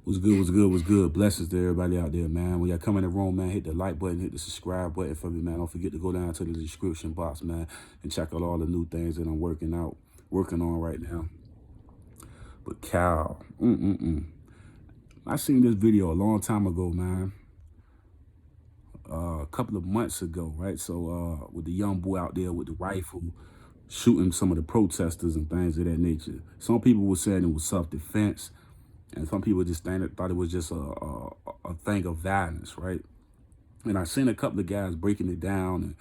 What's good, what's good, what's good? Blessings to everybody out there, man. When y'all come in the room, man, hit the like button, hit the subscribe button for me, man. Don't forget to go down to the description box, man, and check out all the new things that I'm working on right now. But Cal, I seen this video a long time ago, man. A couple of months ago, right? So with the young boy out there with the rifle, shooting some of the protesters and things of that nature. Some people were saying it was self-defense. And some people just thought it was just a thing of violence, right? And I seen a couple of guys breaking it down and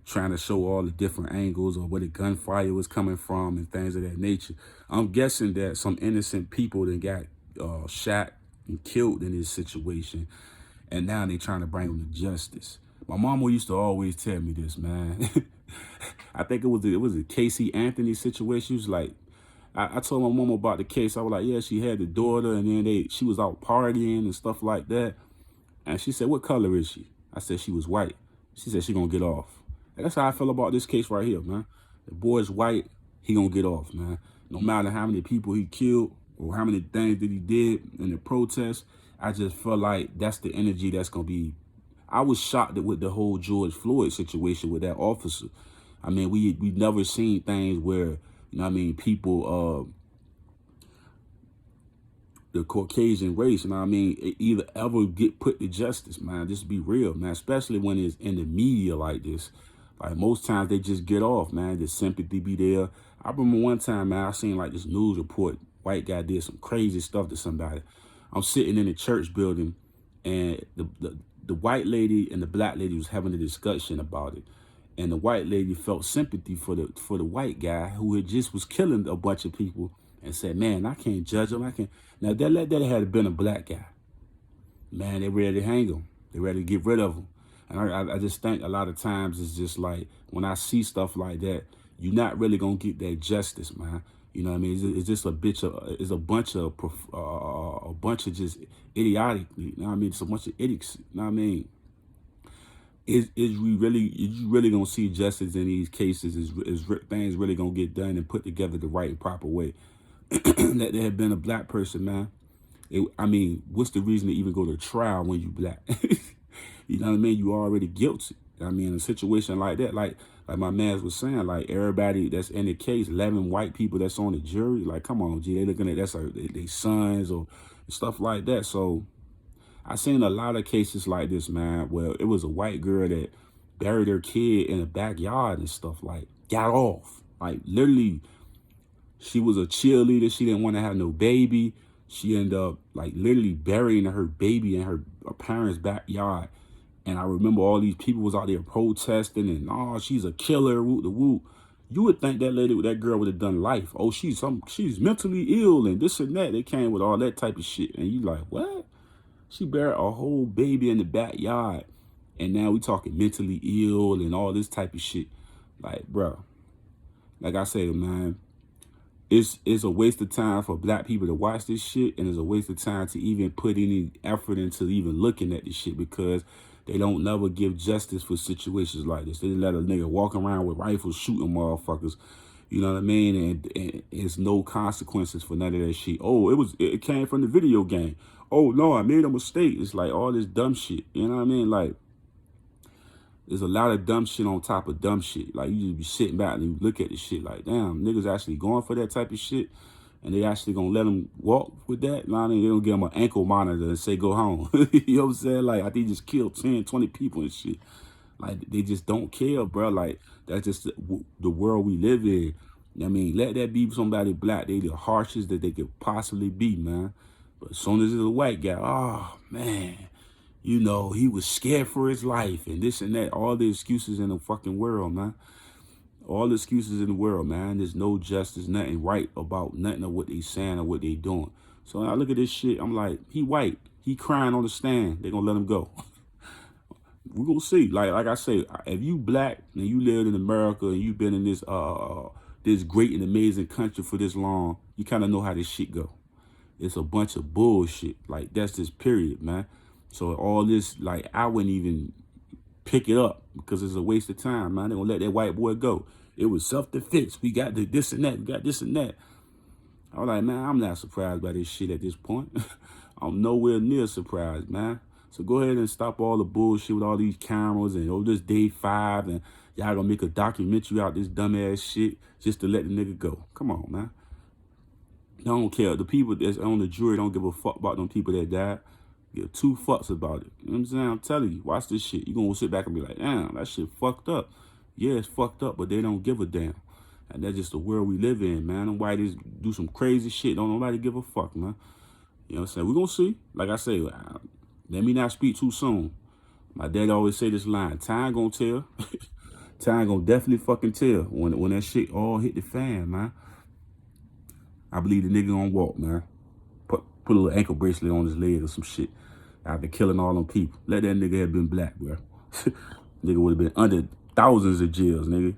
trying to show all the different angles of where the gunfire was coming from and things of that nature. I'm guessing that some innocent people that got shot and killed in this situation, and now they trying to bring them to justice. My mama used to always tell me this, man. I think it was a Casey Anthony situation. She was like, I told my mom about the case. I was like, yeah, she had the daughter, and then she was out partying and stuff like that. And she said, what color is she? I said she was white. She said she gonna get off. And that's how I feel about this case right here, man. The boy's white, he gonna get off, man. No matter how many people he killed or how many things that he did in the protest, I just feel like that's the energy that's gonna be. I was shocked with the whole George Floyd situation with that officer. I mean, we never seen things where, you know what I mean, people, the Caucasian race, you know what I mean, either ever get put to justice, man. Just be real, man, especially when it's in the media like this. Like most times they just get off, man. The sympathy be there. I remember one time, man, I seen like this news report. White guy did some crazy stuff to somebody. I'm sitting in a church building, and the white lady and the black lady was having a discussion about it. And the white lady felt sympathy for the white guy who had just was killing a bunch of people, and said, man, I can't judge him. I can't. Now, that had been a black guy. Man, they ready to hang him. They ready to get rid of him. And I just think a lot of times it's just like, when I see stuff like that, you're not really going to get that justice, man. You know what I mean? It's just a bunch of just idiotic, you know what I mean? It's a bunch of idiots, you know what I mean? Is you really gonna see justice in these cases? Is things really gonna get done and put together the right and proper way? That there had been a black person, man. I mean, what's the reason to even go to trial when you black? You know what I mean? You already guilty. I mean, in a situation like that, like my man was saying, like everybody that's in the case, 11 white people that's on the jury, like, come on, G, they looking at that's they sons or stuff like that. So I seen a lot of cases like this, man, where it was a white girl that buried her kid in the backyard and stuff, like, got off. Like, literally, she was a cheerleader. She didn't want to have no baby. She ended up, like, literally burying her baby in her parents' backyard. And I remember all these people was out there protesting and, oh, she's a killer, whoop the whoop. You would think that girl would have done life. Oh, she's mentally ill and this and that. They came with all that type of shit. And you like, what? She buried a whole baby in the backyard. And now we talking mentally ill and all this type of shit. Like, bro, like I said, man, it's a waste of time for black people to watch this shit. And it's a waste of time to even put any effort into even looking at this shit, because they don't never give justice for situations like this. They let a nigga walk around with rifles shooting motherfuckers. You know what I mean? And it's no consequences for none of that shit. Oh, it came from the video game. Oh, no, I made a mistake. It's like all this dumb shit. You know what I mean? Like, there's a lot of dumb shit on top of dumb shit. Like, you just be sitting back and you look at the shit like, damn, niggas actually going for that type of shit. And they actually gonna let them walk with that. You know what I mean? They don't give them an ankle monitor and say, go home. You know what I'm saying? Like, I think he just killed 10, 20 people and shit. Like, they just don't care, bro. Like, that's just the world we live in. I mean, let that be somebody black. They the harshest that they could possibly be, man. But as soon as it's a white guy, oh, man, you know, he was scared for his life and this and that. All the excuses in the fucking world, man. All the excuses in the world, man. There's no justice, nothing right about nothing of what they saying or what they doing. So when I look at this shit, I'm like, he white. He crying on the stand. They gonna let him go. We're gonna see. Like I say, if you black and you live in America and you've been in this this great and amazing country for this long, you kind of know how this shit go. It's a bunch of bullshit. Like, that's just period, man. So all this, like, I wouldn't even pick it up because it's a waste of time, man. They gonna let that white boy go. It was self-defense. We got this and that. We got this and that. I was like, man, I'm not surprised by this shit at this point. I'm nowhere near surprised, man. So go ahead and stop all the bullshit with all these cameras and this day 5 and y'all gonna make a documentary out this dumbass shit just to let the nigga go. Come on, man. I don't care. The people that's on the jury don't give a fuck about them people that died. Give 2 fucks about it. You know what I'm saying? I'm telling you, watch this shit. You gonna sit back and be like, damn, that shit fucked up. Yeah, it's fucked up, but they don't give a damn. And that's just the world we live in, man. Them whiteys do some crazy shit. Don't nobody give a fuck, man. You know what I'm saying? We're gonna see. Like I say, let me not speak too soon. My dad always say this line, time gonna tell. Time gonna definitely fucking tell when that shit all hit the fan, man. I believe the nigga gonna walk, man. Put a little ankle bracelet on his leg or some shit after killing all them people. Let that nigga have been black, bro. Nigga would have been under thousands of jails, nigga.